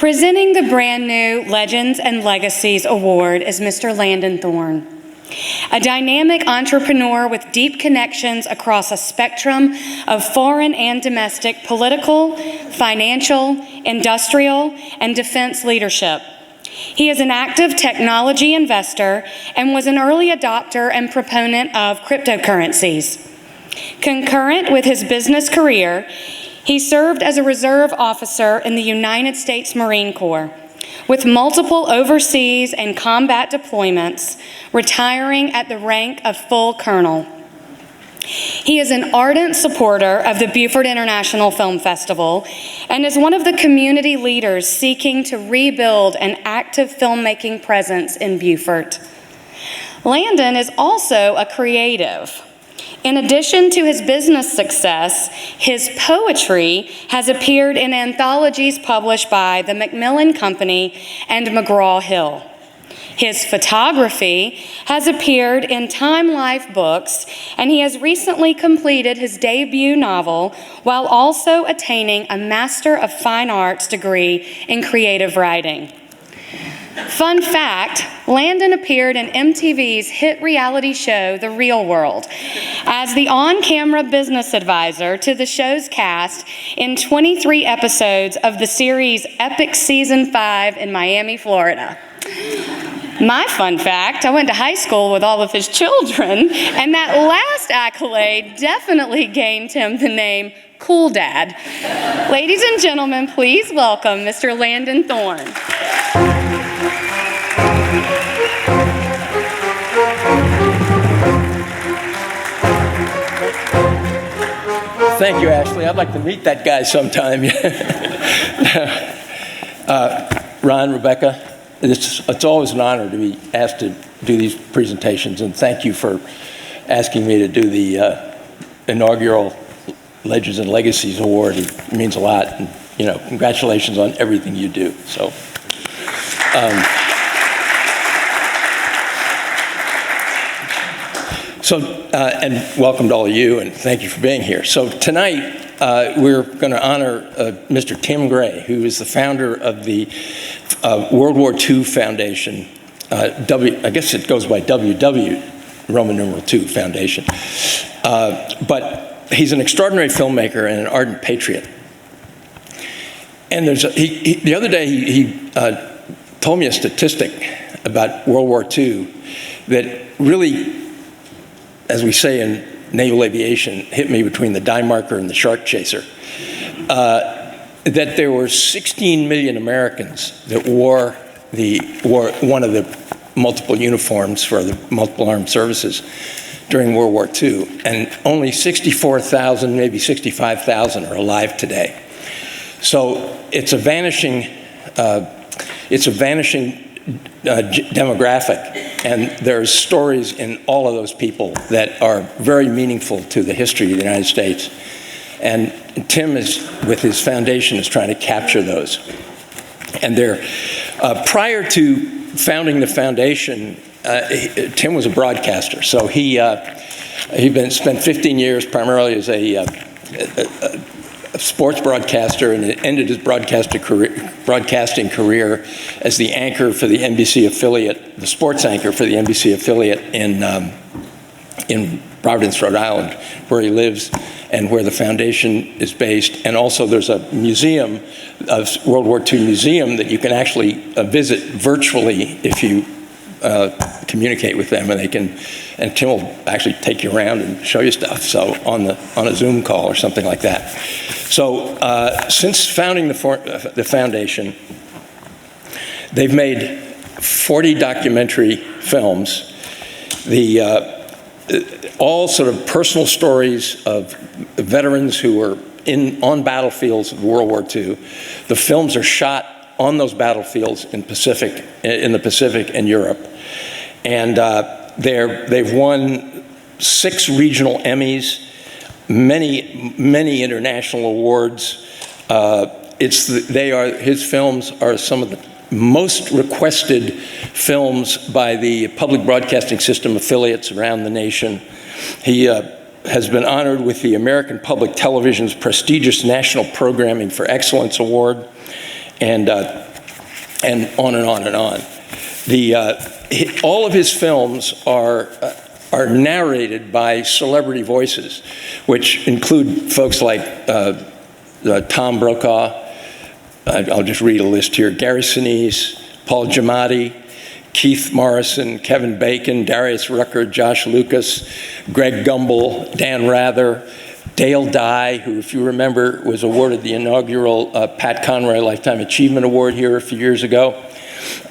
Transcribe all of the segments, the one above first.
Presenting the brand new Legends and Legacies Award is Mr. Landon Thorne, a dynamic entrepreneur with deep connections across a spectrum of foreign and domestic political, financial, industrial, and defense leadership. He is an active technology investor and was an early adopter and proponent of cryptocurrencies. Concurrent with his business career, he served as a reserve officer in the United States Marine Corps, with multiple overseas and combat deployments, retiring at the rank of full colonel. He is an ardent supporter of the Beaufort International Film Festival and is one of the community leaders seeking to rebuild an active filmmaking presence in Beaufort. Landon is also a creative. In addition to his business success, his poetry has appeared in anthologies published by the Macmillan Company and McGraw-Hill. His photography has appeared in Time Life books, and he has recently completed his debut novel while also attaining a Master of Fine Arts degree in creative writing. Fun fact, Landon appeared in MTV's hit reality show, The Real World, as the on-camera business advisor to the show's cast in 23 episodes of the series' epic Season 5 in Miami, Florida. My fun fact, I went to high school with all of his children, and that last accolade definitely gained him the name Cool Dad. Ladies and gentlemen, please welcome Mr. Landon Thorne. Thank you, Ashley. I'd like to meet that guy sometime. Ron, Rebecca, it's always an honor to be asked to do these presentations, and thank you for asking me to do the inaugural Legends and Legacies Award. It means a lot, and congratulations on everything you do. So. And welcome to all of you, and thank you for being here. So tonight, we're going to honor Mr. Tim Gray, who is the founder of the World War II Foundation. I guess it goes by WW, Roman numeral II Foundation. But he's an extraordinary filmmaker and an ardent patriot. And the other day, he told me a statistic about World War II that really, as we say in naval aviation, hit me between the die marker and the shark chaser, that there were 16 million Americans that wore one of the multiple uniforms for the multiple armed services during World War II, and only 64,000, maybe 65,000 are alive today. So it's a vanishing demographic, and there's stories in all of those people that are very meaningful to the history of the United States. And Tim with his foundation, is trying to capture those. And prior to founding the foundation, Tim was a broadcaster. So he spent 15 years primarily as a sports broadcaster, and ended his broadcasting career as the anchor for the NBC affiliate, the sports anchor for the NBC affiliate in Providence, Rhode Island, where he lives and where the foundation is based. And also there's a museum, a World War II museum, that you can actually visit virtually if you communicate with them, and Tim will actually take you around and show you stuff. So on a Zoom call or something like that. So since founding the foundation, they've made 40 documentary films, all sort of personal stories of veterans who were on battlefields of World War II. The films are shot on those battlefields in the Pacific and Europe. And they've won 6 regional Emmys, many international awards. His films are some of the most requested films by the public broadcasting system affiliates around the nation. He has been honored with the American Public Television's prestigious National Programming for Excellence Award. And and on and on and on. All of his films are narrated by celebrity voices, which include folks like Tom Brokaw. I'll just read a list here: Gary Sinise, Paul Giamatti, Keith Morrison, Kevin Bacon, Darius Rucker, Josh Lucas, Greg Gumbel, Dan Rather, Dale Dye, who, if you remember, was awarded the inaugural Pat Conroy Lifetime Achievement Award here a few years ago,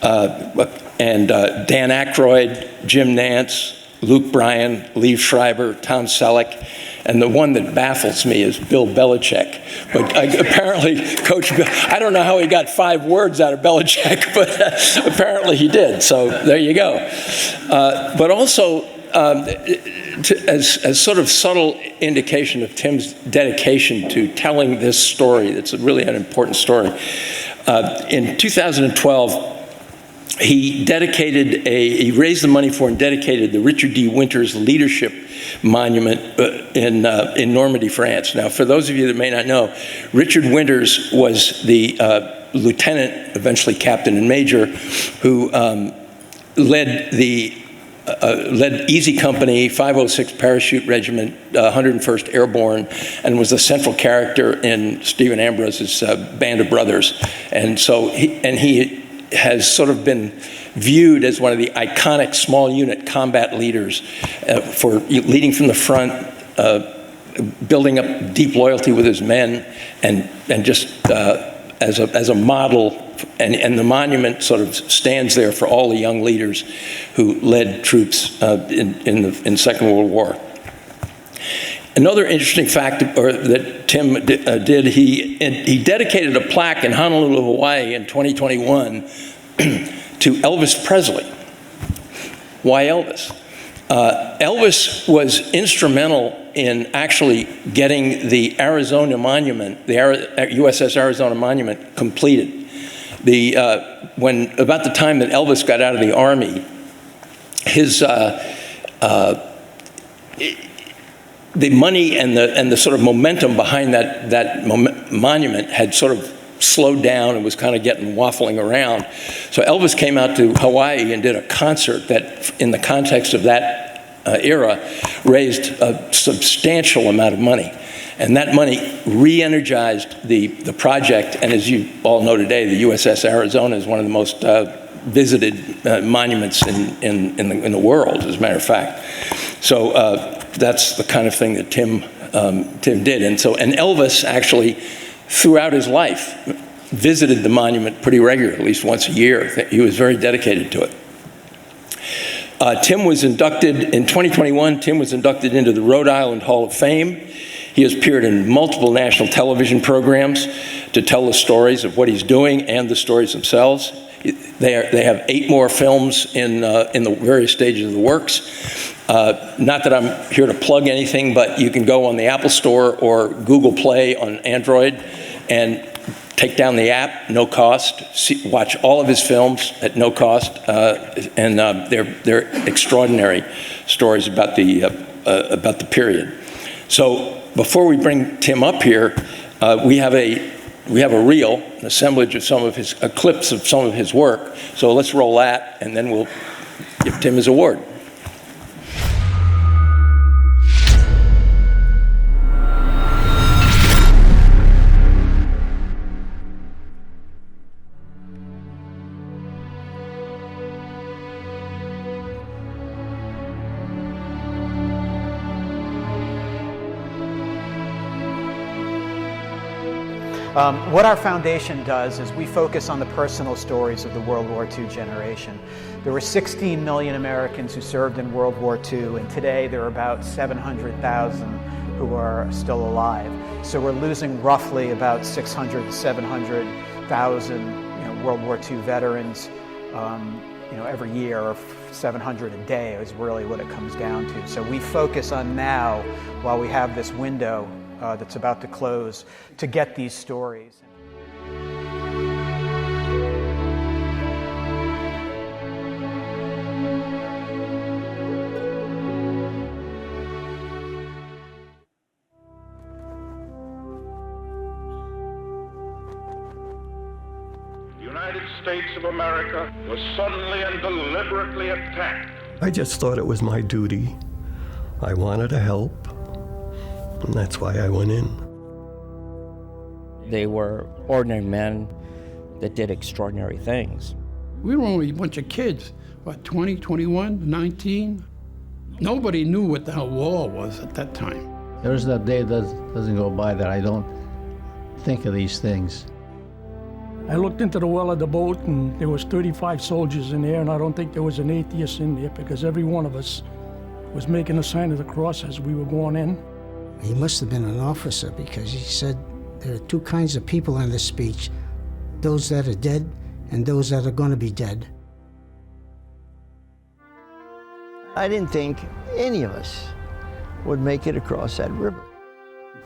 and Dan Aykroyd, Jim Nance, Luke Bryan, Liev Schreiber, Tom Selleck, and the one that baffles me is Bill Belichick. But apparently, Coach Bill, I don't know how he got 5 words out of Belichick, but apparently he did. So there you go. But also, as sort of subtle indication of Tim's dedication to telling this story, it's really an important story. In 2012, he raised the money for and dedicated the Richard D. Winters Leadership Monument in Normandy, France. Now, for those of you that may not know, Richard Winters was the lieutenant, eventually captain and major, who led Easy Company, 506 Parachute Regiment, 101st Airborne, and was the central character in Stephen Ambrose's Band of Brothers. And so he has sort of been viewed as one of the iconic small unit combat leaders for leading from the front, building up deep loyalty with his men, and just as a model. And the monument sort of stands there for all the young leaders who led troops in Second World War. Another interesting fact that Tim did, he dedicated a plaque in Honolulu, Hawaii in 2021 to Elvis Presley. Why Elvis? Elvis was instrumental in actually getting the Arizona Monument, the USS Arizona Monument, completed. About the time that Elvis got out of the Army, the money and the sort of momentum behind that monument had sort of slowed down and was kind of getting waffling around. So Elvis came out to Hawaii and did a concert that, in the context of that era, raised a substantial amount of money. And that money re-energized the project. And as you all know today, the USS Arizona is one of the most visited monuments in the world, as a matter of fact. So that's the kind of thing that Tim did. And Elvis actually, throughout his life, visited the monument pretty regularly, at least once a year. He was very dedicated to it. Tim was inducted in 2021. Tim was inducted into the Rhode Island Hall of Fame. He has appeared in multiple national television programs to tell the stories of what he's doing and the stories themselves. They have 8 more films in the various stages of the works. Not that I'm here to plug anything, but you can go on the Apple Store or Google Play on Android and take down the app, no cost. Watch all of his films at no cost, and they're extraordinary stories about the period. So before we bring Tim up here, we have a reel, an assemblage of some of his clips of some of his work. So let's roll that, and then we'll give Tim his award. What our foundation does is we focus on the personal stories of the World War II generation. There were 16 million Americans who served in World War II, and today there are about 700,000 who are still alive. So we're losing roughly about 600 to 700,000 World War II veterans every year, or 700 a day is really what it comes down to. So we focus on now, while we have this window that's about to close, to get these stories. The United States of America was suddenly and deliberately attacked. I just thought it was my duty. I wanted to help, and that's why I went in. They were ordinary men that did extraordinary things. We were only a bunch of kids, what, 20, 21, 19? Nobody knew what the hell war was at that time. There's no day that doesn't go by that I don't think of these things. I looked into the well of the boat, and there was 35 soldiers in there, and I don't think there was an atheist in there, because every one of us was making a sign of the cross as we were going in. He must have been an officer, because he said there are two kinds of people in this speech, those that are dead and those that are going to be dead. I didn't think any of us would make it across that river.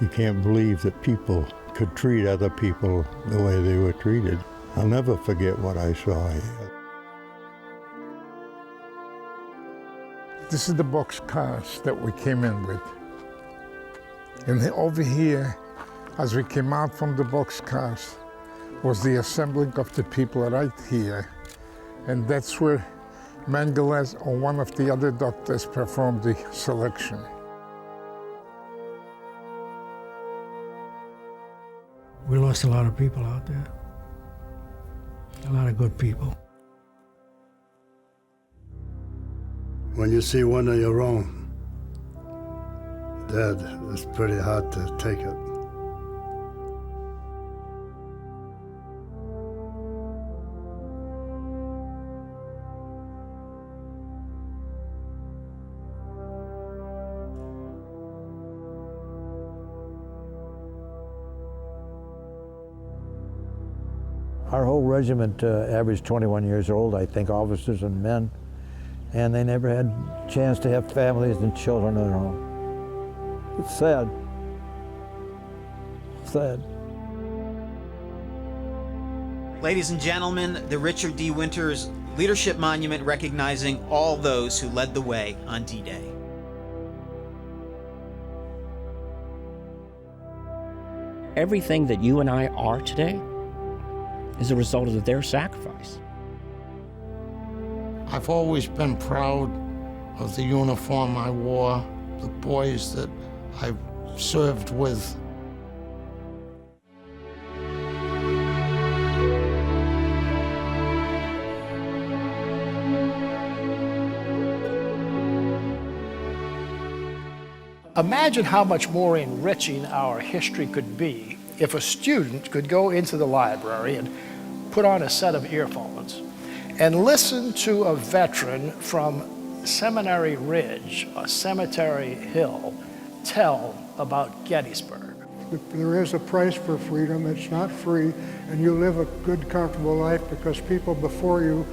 You can't believe that people could treat other people the way they were treated. I'll never forget what I saw here. This is the boxcars that we came in with. And over here, as we came out from the boxcars, was the assembling of the people right here. And that's where Mengele or one of the other doctors performed the selection. We lost a lot of people out there. A lot of good people. When you see one of your own dead, it's pretty hard to take it. Our whole regiment averaged 21 years old, I think, officers and men, and they never had a chance to have families and children of their own. It's sad. Sad. Ladies and gentlemen, the Richard D. Winters Leadership Monument recognizing all those who led the way on D-Day. Everything that you and I are today is a result of their sacrifice. I've always been proud of the uniform I wore, the boys that I served with. Imagine how much more enriching our history could be if a student could go into the library and put on a set of earphones and listen to a veteran from Seminary Ridge, or Cemetery Hill, tell about Gettysburg. There is a price for freedom. It's not free, and you live a good, comfortable life because people before you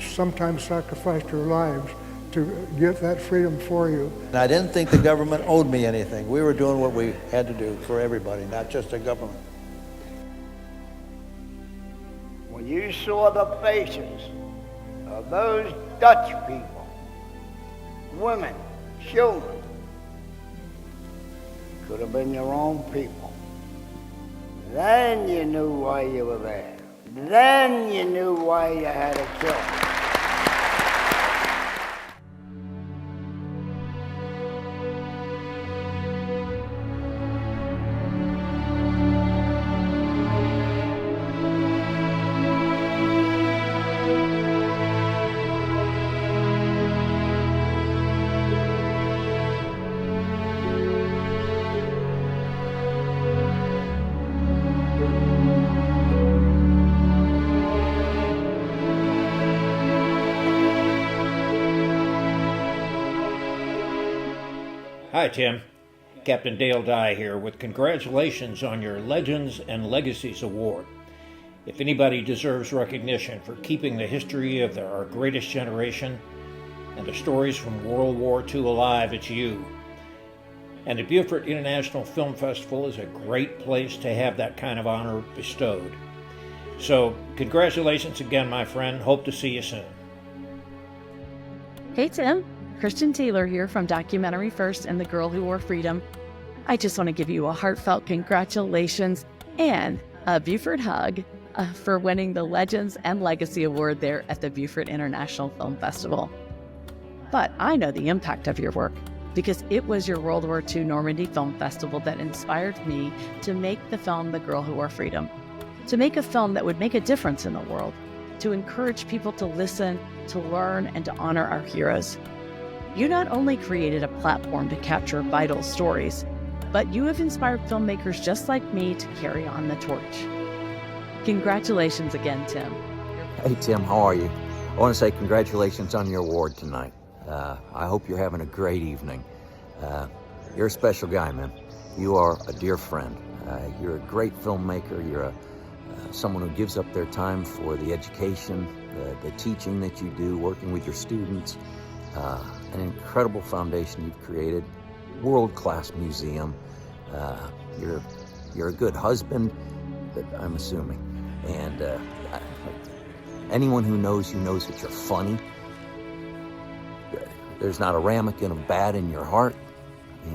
sometimes sacrificed their lives to get that freedom for you. I didn't think the government owed me anything. We were doing what we had to do for everybody, not just the government. When you saw the faces of those Dutch people, women, children, could have been your own people. Then you knew why you were there. Then you knew why you had to kill them. Hi, Tim. Captain Dale Dye here with congratulations on your Legends and Legacies Award. If anybody deserves recognition for keeping the history of our greatest generation and the stories from World War II alive, it's you. And the Beaufort International Film Festival is a great place to have that kind of honor bestowed. So, congratulations again, my friend. Hope to see you soon. Hey, Tim. Christian Taylor here from Documentary First and The Girl Who Wore Freedom. I just want to give you a heartfelt congratulations and a Beaufort hug. for winning the Legends and Legacy Award there at the Beaufort International Film Festival. But I know the impact of your work because it was your World War II Normandy Film Festival that inspired me to make the film The Girl Who Wore Freedom, to make a film that would make a difference in the world, to encourage people to listen, to learn, and to honor our heroes. You not only created a platform to capture vital stories, but you have inspired filmmakers just like me to carry on the torch. Congratulations again, Tim. Hey, Tim, how are you? I want to say congratulations on your award tonight. I hope you're having a great evening. You're a special guy, man. You are a dear friend. You're a great filmmaker. You're someone who gives up their time for the education, the teaching that you do, working with your students. An incredible foundation you've created, world-class museum. You're a good husband, I'm assuming. And anyone who knows you knows that you're funny. There's not a ramekin of bad in your heart.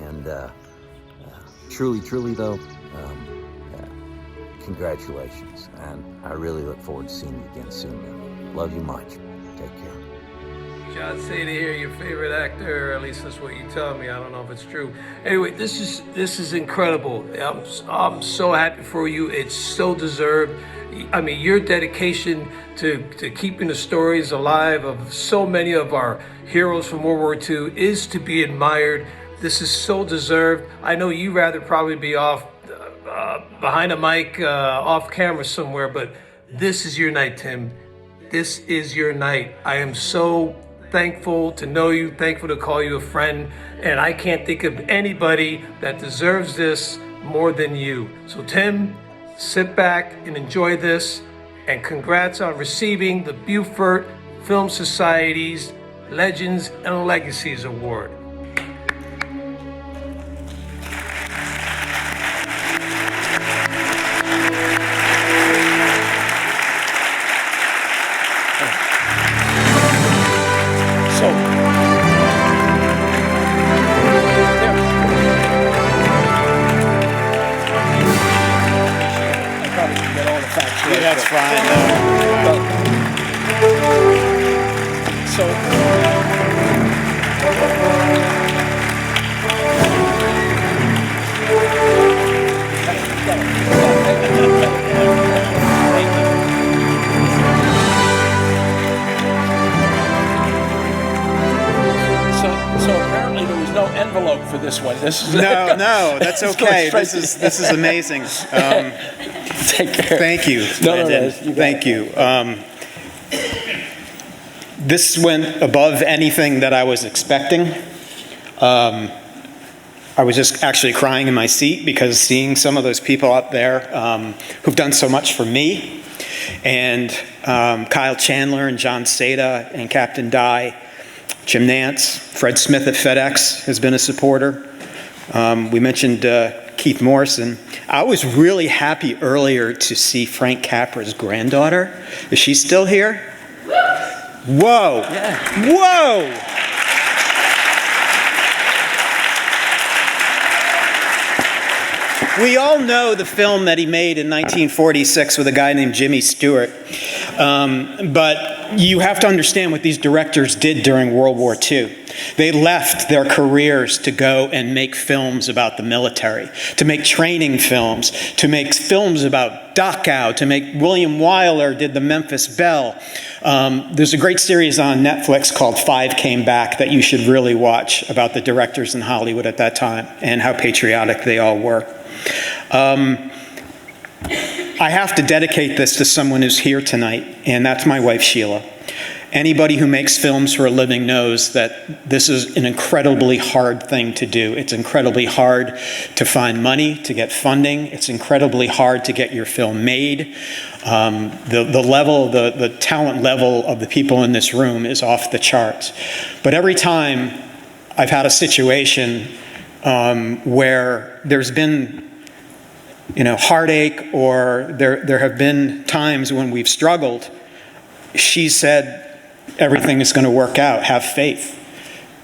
And truly though, congratulations. And I really look forward to seeing you again soon, man. Love you much. Take care. I'd say to hear your favorite actor, or at least that's what you tell me. I don't know if it's true. Anyway, this is incredible. I'm so happy for you. It's so deserved. I mean, your dedication to keeping the stories alive of so many of our heroes from World War II is to be admired. This is so deserved. I know you'd rather probably be off behind a mic, off camera somewhere, but this is your night, Tim. This is your night. I am so thankful to know you, thankful to call you a friend, and I can't think of anybody that deserves this more than you. So Tim, sit back and enjoy this, and congrats on receiving the Beaufort Film Society's Legends and Legacies Award. That's fine. So apparently there was no envelope for this one. No, that's okay. This is amazing. Take care. Thank you, Landon. Thank you. This went above anything that I was expecting. I was just actually crying in my seat because seeing some of those people up there who've done so much for me, and Kyle Chandler and John Seda and Captain Dye, Jim Nance, Fred Smith at FedEx has been a supporter. We mentioned Keith Morrison. I was really happy earlier to see Frank Capra's granddaughter. Is she still here? Whoa! Yeah. Whoa! We all know the film that he made in 1946 with a guy named Jimmy Stewart. But you have to understand what these directors did during World War II. They left their careers to go and make films about the military, to make training films, to make films about Dachau, to make William Wyler did the Memphis Belle. There's a great series on Netflix called Five Came Back that you should really watch about the directors in Hollywood at that time and how patriotic they all were. I have to dedicate this to someone who's here tonight, and that's my wife, Sheila. Anybody who makes films for a living knows that this is an incredibly hard thing to do. It's incredibly hard to find money, to get funding. It's incredibly hard to get your film made. The talent level of the people in this room is off the charts. But every time I've had a situation where there's been heartache, or there have been times when we've struggled, she said, everything is going to work out. Have faith.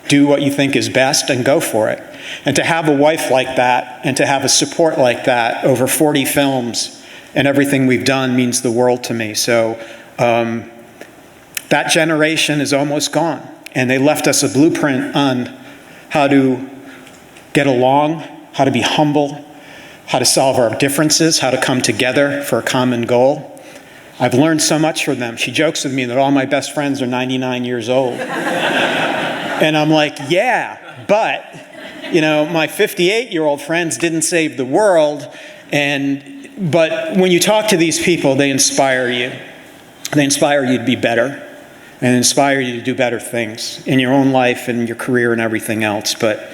Do what you think is best and go for it. And to have a wife like that and to have a support like that over 40 films and everything we've done means the world to me. So that generation is almost gone, and they left us a blueprint on how to get along, how to be humble, how to solve our differences, how to come together for a common goal. I've learned so much from them. She jokes with me that all my best friends are 99 years old. And I'm like, yeah, but, my 58-year-old friends didn't save the world. But when you talk to these people, they inspire you. They inspire you to be better and inspire you to do better things in your own life and your career and everything else. But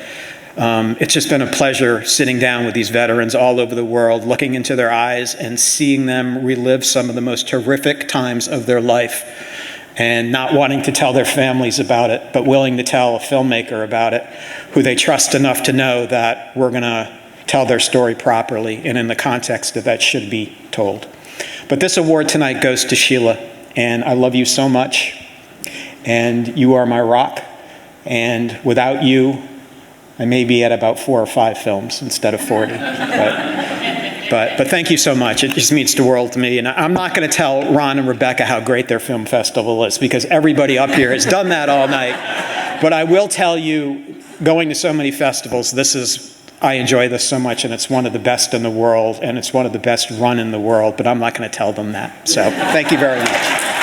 it's just been a pleasure sitting down with these veterans all over the world, looking into their eyes and seeing them relive some of the most horrific times of their life, and not wanting to tell their families about it, but willing to tell a filmmaker about it, who they trust enough to know that we're going to tell their story properly and in the context that should be told. But this award tonight goes to Sheila, and I love you so much, and you are my rock, and without you, I may be at about 4 or 5 films instead of 40. But thank you so much. It just means the world to me. And I'm not going to tell Ron and Rebecca how great their film festival is, because everybody up here has done that all night. But I will tell you, going to so many festivals, I enjoy this so much, and it's one of the best in the world, and it's one of the best run in the world, but I'm not going to tell them that. So thank you very much.